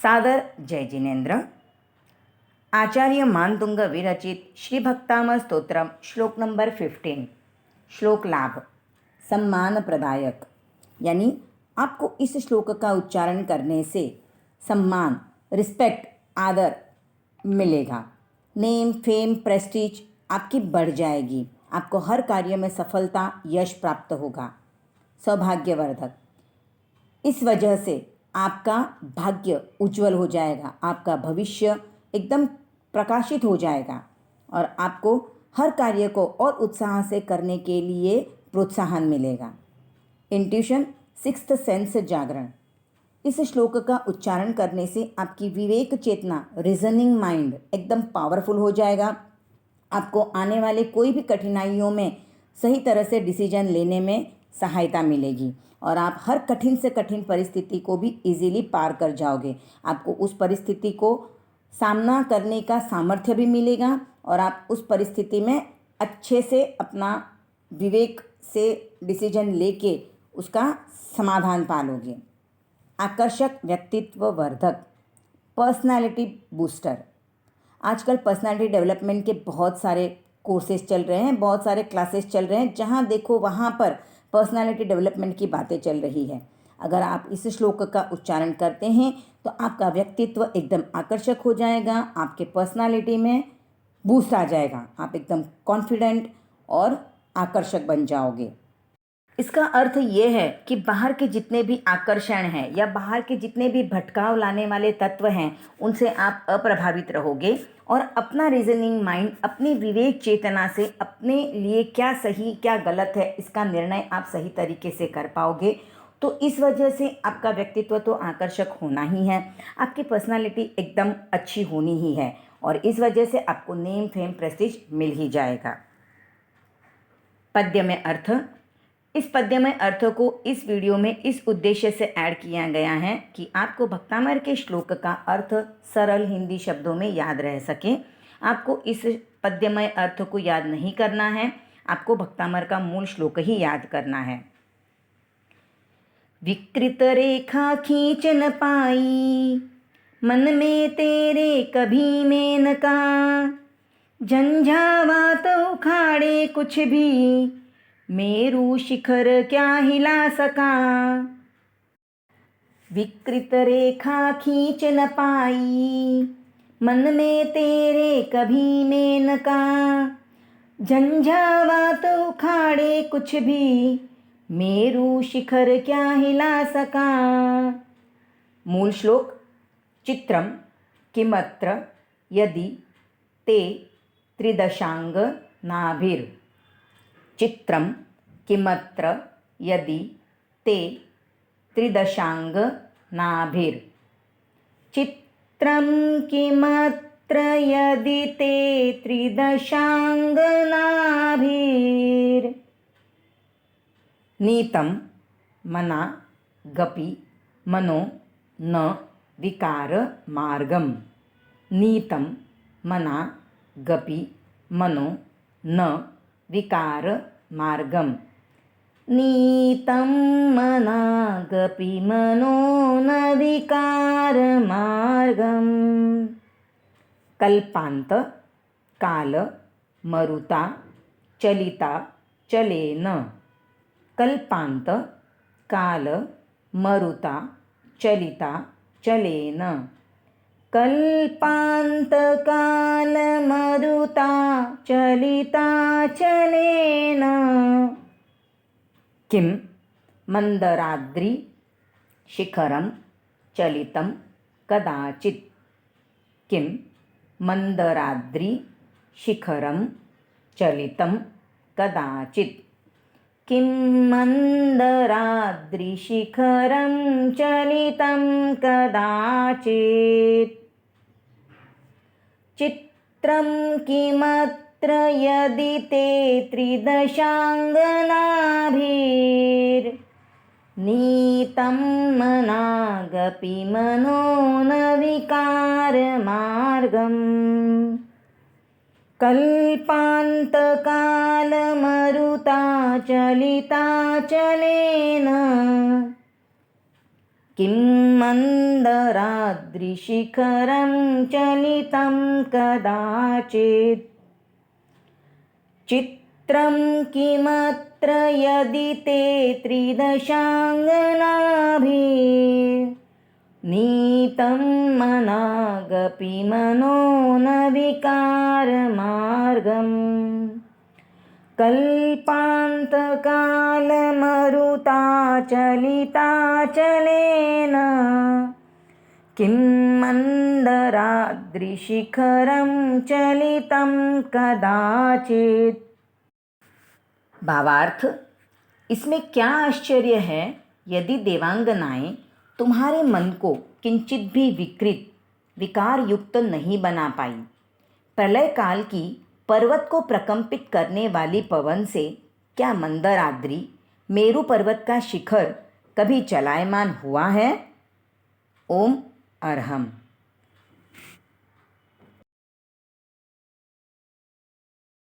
सादर जय जिनेन्द्र। आचार्य मानतुंग विरचित श्री भक्तामृत स्तोत्रम श्लोक नंबर 15। श्लोक लाभ सम्मान प्रदायक, यानी आपको इस श्लोक का उच्चारण करने से सम्मान, रिस्पेक्ट, आदर मिलेगा। नेम, फेम, प्रेस्टीज आपकी बढ़ जाएगी। आपको हर कार्य में सफलता, यश प्राप्त होगा। सौभाग्यवर्धक, इस वजह से आपका भाग्य उज्जवल हो जाएगा, आपका भविष्य एकदम प्रकाशित हो जाएगा और आपको हर कार्य को और उत्साह से करने के लिए प्रोत्साहन मिलेगा। इंट्यूशन, सिक्स्थ सेंस जागरण। इस श्लोक का उच्चारण करने से आपकी विवेक चेतना, रीजनिंग माइंड एकदम पावरफुल हो जाएगा। आपको आने वाले कोई भी कठिनाइयों में सही तरह से डिसीजन लेने में सहायता मिलेगी और आप हर कठिन से कठिन परिस्थिति को भी इजीली पार कर जाओगे। आपको उस परिस्थिति को सामना करने का सामर्थ्य भी मिलेगा और आप उस परिस्थिति में अच्छे से अपना विवेक से डिसीजन लेके उसका समाधान पालोगे। आकर्षक, व्यक्तित्व वर्धक, पर्सनालिटी बूस्टर। आजकल पर्सनालिटी डेवलपमेंट के बहुत सारे कोर्सेज चल रहे हैं, बहुत सारे क्लासेस चल रहे हैं, जहाँ देखो वहाँ पर पर्सनालिटी डेवलपमेंट की बातें चल रही है। अगर आप इस श्लोक का उच्चारण करते हैं तो आपका व्यक्तित्व एकदम आकर्षक हो जाएगा, आपके पर्सनालिटी में बूस्ट आ जाएगा, आप एकदम कॉन्फिडेंट और आकर्षक बन जाओगे। इसका अर्थ ये है कि बाहर के जितने भी आकर्षण हैं या बाहर के जितने भी भटकाव लाने वाले तत्व हैं उनसे आप अप्रभावित रहोगे और अपना रीजनिंग माइंड, अपनी विवेक चेतना से अपने लिए क्या सही क्या गलत है इसका निर्णय आप सही तरीके से कर पाओगे। तो इस वजह से आपका व्यक्तित्व तो आकर्षक होना ही है, आपकी पर्सनालिटी एकदम अच्छी होनी ही है और इस वजह से आपको नेम, फेम, प्रेस्टीज मिल ही जाएगा। पद्य में अर्थ। इस पद्यमय अर्थ को इस वीडियो में इस उद्देश्य से ऐड किया गया है कि आपको भक्तामृत के श्लोक का अर्थ सरल हिंदी शब्दों में याद रह सके। आपको इस पद्यमय अर्थ को याद नहीं करना है, आपको भक्तामृत का मूल श्लोक ही याद करना है। विकृत रेखा खींच न पाई, मन में तेरे कभी मेनका, झंझावात उखाड़े कुछ भी, मेरू शिखर क्या हिला सका। विकृत रेखा खींच न पाई, मन में तेरे कभी मेनका, झंझावात उखाड़े कुछ भी, मेरू शिखर क्या हिला सका। मूल श्लोक। चित्रम किमत्र यदि ते त्रिदशांग नाभिर। चित्रम किमत्र यदि ते त्रिदशांग नाभिर। चित्रम किमत्र यदि ते त्रिदशांग नाभिर। नीतं मना गपि मनो न विकार मार्गम। नीतं मना गपि मनो न विकार मार्गम। नीतं मना गपि मनो न विकार मार्गम। कल्पांत काल मरुता चलिता चलेन। कल्पांत काल मरुता चलिता चलेन। कल्पांत काल मरुता चलिता चलेन। किम मंदराद्रि शिखरं चलितं कदाचित्। किम मंदराद्रि शिखरं चलितं कदाचित्। किम मंदराद्रि शिखरं चलितं कदाचित्। चित्रं किमत्र यदि ते त्रिदशांग नाभिर। नीतं मना गपि मनो न विकार मार्गम। कल्पांत काल मरुता चलिता चलेन। किं मन्दराद्रिशिखरं चलितं कदाचित् चित्रं किमत्र यदि ते त्रिदशाङ्गनाभिर्नीतं मनागपि मनो न विकारमार्गम् कल्पान्तकालमरुताचलिताचलेन किं मन्दराद्रिशिखरं चलितं कदाचित्। भावार्थ, इसमें क्या आश्चर्य है यदि देवांगनाएं तुम्हारे मन को किंचित भी विकृत विकार युक्त नहीं बना पाई। प्रलय काल की पर्वत को प्रकंपित करने वाली पवन से क्या मंदराद्रि मेरु पर्वत का शिखर कभी चलायमान हुआ है? ओम अरहम।